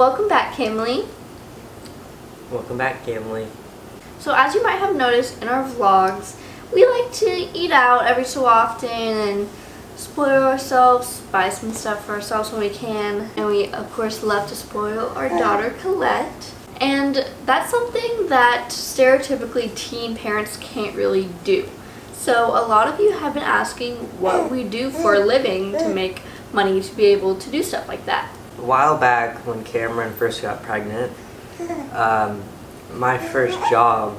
Welcome back, Camley. Welcome back, Camley. So as you might have noticed in our vlogs, we like to eat out every so often and spoil ourselves, buy some stuff for ourselves when we can. And we, of course, love to spoil our daughter, Collette. And that's something that stereotypically teen parents can't really do. So a lot of you have been asking what we do for a living to make money to be able to do stuff like that. A while back, when Cameron first got pregnant, my first job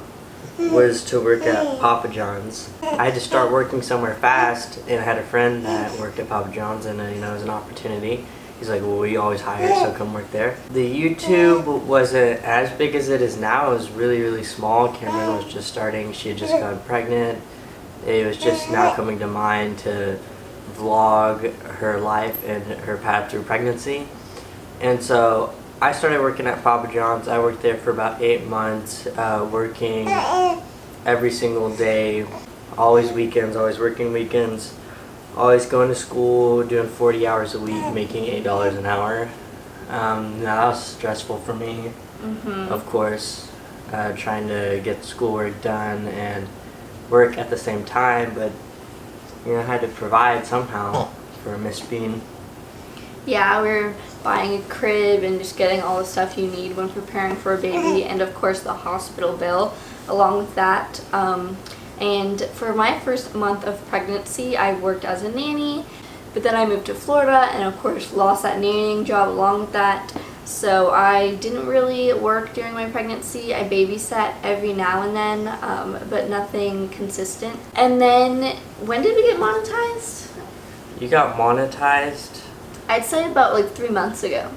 was to work at Papa John's. I had to start working somewhere fast, and I had a friend that worked at Papa John's, and it was an opportunity. He's like, well, we always hire, so come work there. The YouTube wasn't as big as it is now. It was really, really small. Cameron was just starting. She had just gotten pregnant. It was just now coming to mind to vlog her life and her path through pregnancy. And so I started working at Papa John's. I worked there for about 8 months, working every single day, always weekends, always working weekends, always going to school, doing 40 hours a week, making $8 an hour. Now that was stressful for me, of course, trying to get schoolwork done and work at the same time, but I had to provide somehow for Miss Bean. Yeah, we're buying a crib and just getting all the stuff you need when preparing for a baby, and of course the hospital bill along with that. And for my first month of pregnancy, I worked as a nanny, but then I moved to Florida and of course lost that nannying job along with that. So I didn't really work during my pregnancy. I babysat every now and then, but nothing consistent. And then, when did we get monetized? You got monetized? I'd say about like 3 months ago.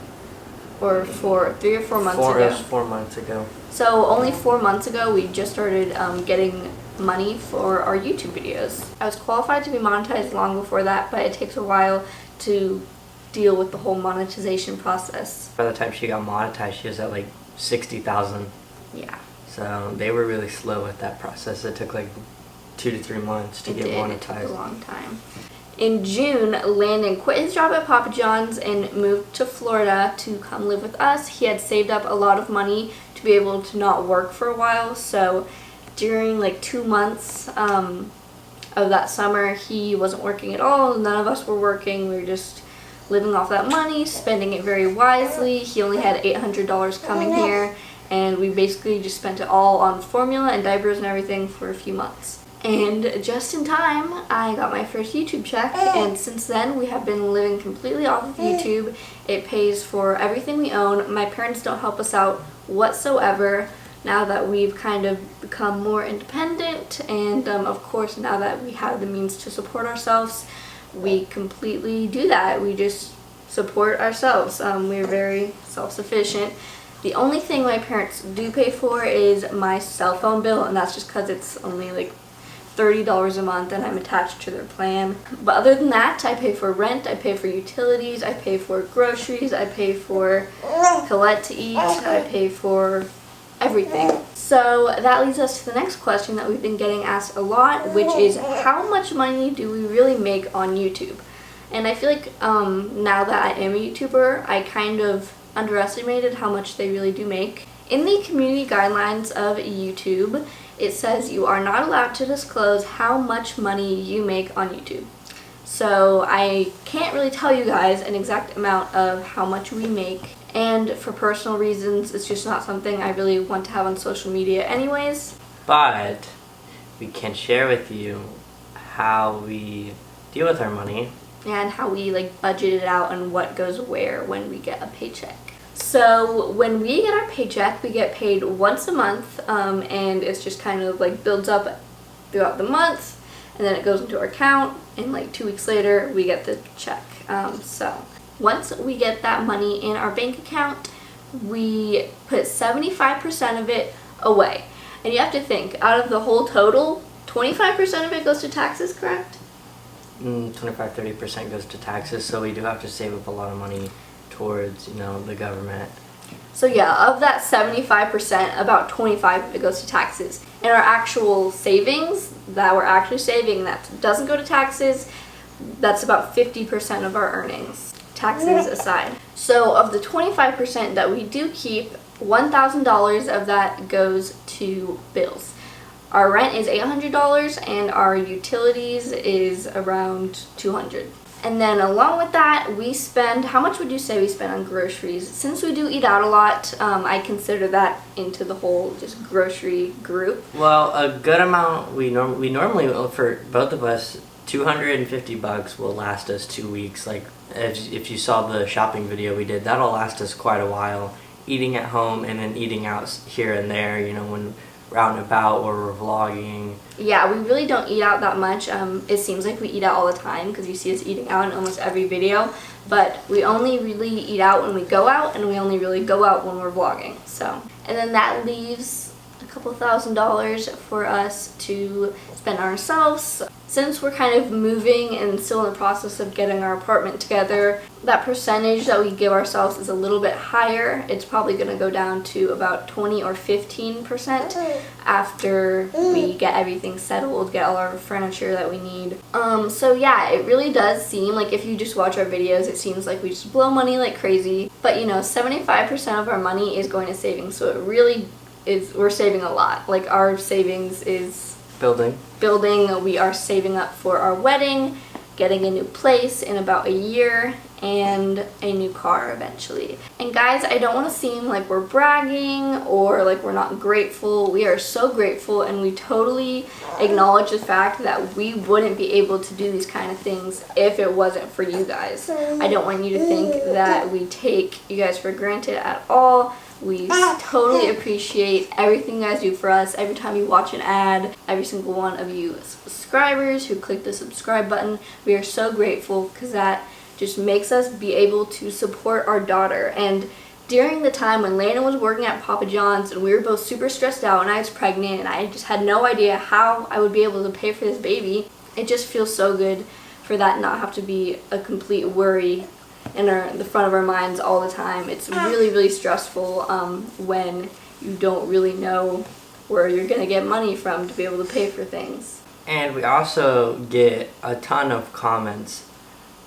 Or 3 or 4 months ago. It was 4 months ago. So only 4 months ago, we just started getting money for our YouTube videos. I was qualified to be monetized long before that, but it takes a while to deal with the whole monetization process. By the time she got monetized, she was at like 60,000. Yeah. So they were really slow with that process. It took like 2 to 3 months to get monetized. It took a long time. In June, Landon quit his job at Papa John's and moved to Florida to come live with us. He had saved up a lot of money to be able to not work for a while, so during like 2 months of that summer, he wasn't working at all. None of us were working. We were just living off that money, spending it very wisely. He only had $800 coming here, and we basically just spent it all on formula and diapers and everything for a few months. And just in time, I got my first YouTube check, and since then we have been living completely off of YouTube. It pays for everything we own. My parents don't help us out whatsoever now that we've kind of become more independent, and of course now that we have the means to support ourselves, we completely do that. We just support ourselves. We're very self-sufficient. The only thing my parents do pay for is my cell phone bill, and that's just because it's only like $30 a month and I'm attached to their plan. But other than that, I pay for rent, I pay for utilities, I pay for groceries, I pay for Collette to eat, I pay for everything. So that leads us to the next question that we've been getting asked a lot, which is how much money do we really make on YouTube? And I feel like now that I am a YouTuber, I kind of underestimated how much they really do make. In the community guidelines of YouTube, it says you are not allowed to disclose how much money you make on YouTube. So I can't really tell you guys an exact amount of how much we make, and for personal reasons, it's just not something I really want to have on social media anyways. But we can share with you how we deal with our money. And how we like budget it out and what goes where when we get a paycheck. So when we get our paycheck, we get paid once a month, and it's just kind of like builds up throughout the month, and then it goes into our account, and like 2 weeks later we get the check. So once we get that money in our bank account, we put 75% of it away. And you have to think, out of the whole total, 25% of it goes to taxes, correct? 25-30% goes to taxes, so we do have to save up a lot of money towards, the government. So yeah, of that 75%, about 25% of it goes to taxes. And our actual savings that we're actually saving that doesn't go to taxes, that's about 50% of our earnings. taxes aside. So of the 25% that we do keep, $1,000 of that goes to bills. Our rent is $800 and our utilities is around $200. And then along with that, we spend, how much would you say we spend on groceries? Since we do eat out a lot, I consider that into the whole just grocery group. Well, a good amount, we normally, for both of us, $250 will last us 2 weeks. Like, if you saw the shopping video we did, that'll last us quite a while. Eating at home and then eating out here and there, you know, when we're out and about or we're vlogging. Yeah, we really don't eat out that much. It seems like we eat out all the time because you see us eating out in almost every video, but we only really eat out when we go out, and we only really go out when we're vlogging. So, and then that leaves a couple $1,000s for us to spend on ourselves. Since we're kind of moving and still in the process of getting our apartment together, that percentage that we give ourselves is a little bit higher. It's probably going to go down to about 20 or 15% after we get everything settled, get all our furniture that we need. So yeah, it really does seem like if you just watch our videos, it seems like we just blow money like crazy. But you know, 75% of our money is going to savings, so it really is, we're saving a lot. Like our savings is Building. We are saving up for our wedding, getting a new place in about a year, and a new car eventually. And guys, I don't want to seem like we're bragging or like we're not grateful. We are so grateful, and we totally acknowledge the fact that we wouldn't be able to do these kind of things if it wasn't for you guys. I don't want you to think that we take you guys for granted at all. We totally appreciate everything you guys do for us. Every time you watch an ad, every single one of you subscribers who click the subscribe button, we are so grateful because that just makes us be able to support our daughter. And during the time when Landon was working at Papa John's and we were both super stressed out and I was pregnant and I just had no idea how I would be able to pay for this baby, it just feels so good for that not have to be a complete worry in the front of our minds all the time. It's really, really stressful when you don't really know where you're going to get money from to be able to pay for things. And we also get a ton of comments,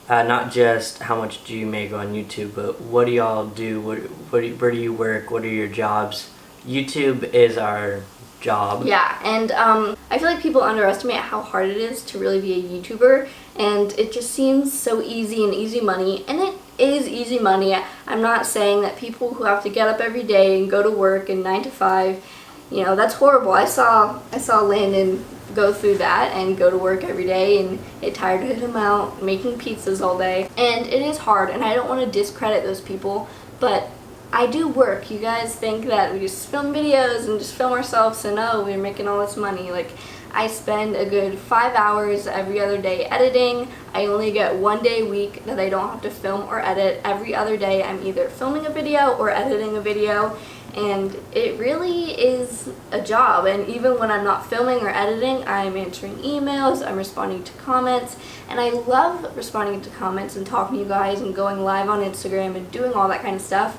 not just how much do you make on YouTube, but what do y'all do, where do you work, what are your jobs? YouTube is our job. Yeah, and I feel like people underestimate how hard it is to really be a YouTuber, and it just seems so easy and easy money, and it is easy money. I'm not saying that people who have to get up every day and go to work and 9 to 5, you know, that's horrible. I saw Landon go through that and go to work every day, and it tired him out making pizzas all day, and it is hard, and I don't want to discredit those people, but I do work. You guys think that we just film videos and just film ourselves and oh, we're making all this money. Like, I spend a good 5 hours every other day editing. I only get 1 day a week that I don't have to film or edit. Every other day I'm either filming a video or editing a video, and it really is a job. And even when I'm not filming or editing, I'm answering emails, I'm responding to comments, and I love responding to comments and talking to you guys and going live on Instagram and doing all that kind of stuff.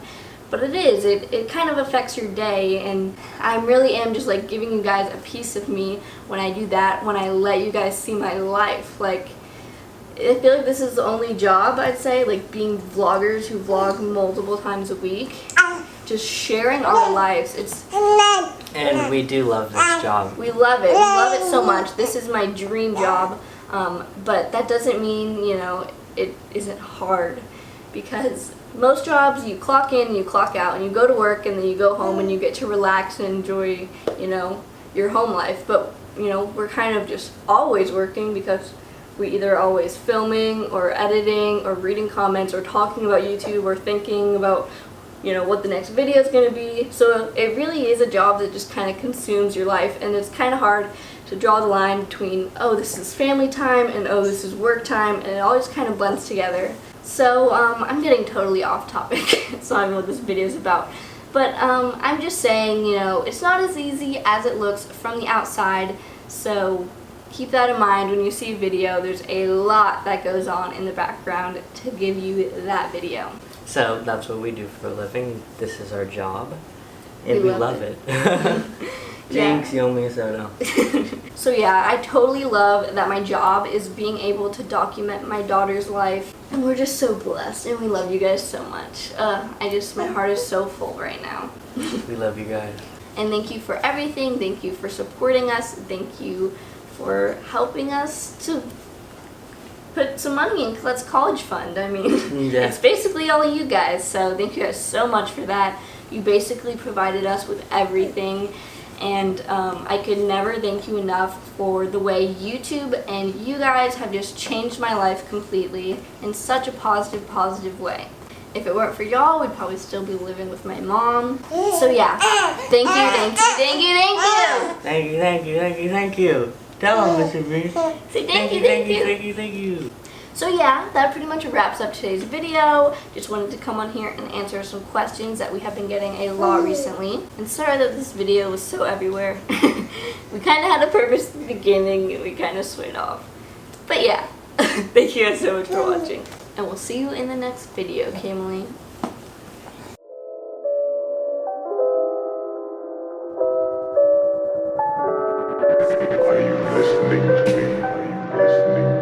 But it kind of affects your day, and I really am just like giving you guys a piece of me when I do that, when I let you guys see my life. Like, I feel like this is the only job, I'd say, like being vloggers who vlog multiple times a week, just sharing our lives. And we do love this job. We love it. We love it so much. This is my dream job, but that doesn't mean, you know, it isn't hard, because most jobs, you clock in and you clock out, and you go to work and then you go home and you get to relax and enjoy, you know, your home life. But, you know, we're kind of just always working because we either always filming or editing or reading comments or talking about YouTube or thinking about, you know, what the next video is going to be. So it really is a job that just kind of consumes your life, and it's kind of hard to draw the line between, oh, this is family time and oh, this is work time, and it all just kind of blends together. So I'm getting totally off topic. It's not even what this video is about. But I'm just saying, you know, it's not as easy as it looks from the outside. So keep that in mind when you see a video. There's a lot that goes on in the background to give you that video. So that's what we do for a living. This is our job, and we love it. Jinx, you owe me a soda. So yeah, I totally love that my job is being able to document my daughter's life. And we're just so blessed, and we love you guys so much. My heart is so full right now. We love you guys. And thank you for everything. Thank you for supporting us. Thank you for helping us to put some money in Colette's college fund. I mean, It's basically all of you guys. So thank you guys so much for that. You basically provided us with everything. And I could never thank you enough for the way YouTube and you guys have just changed my life completely in such a positive way. If it weren't for y'all, we'd probably still be living with my mom. So yeah, thank you. Thank you. Tell him, Mr. B. Say thank you. So yeah, that pretty much wraps up today's video. Just wanted to come on here and answer some questions that we have been getting a lot recently. And sorry that this video was so everywhere. We kind of had a purpose at the beginning and we kind of swayed off. But yeah, thank you guys so much for watching. And we'll see you in the next video, Camille. Are you listening to me? Are you listening?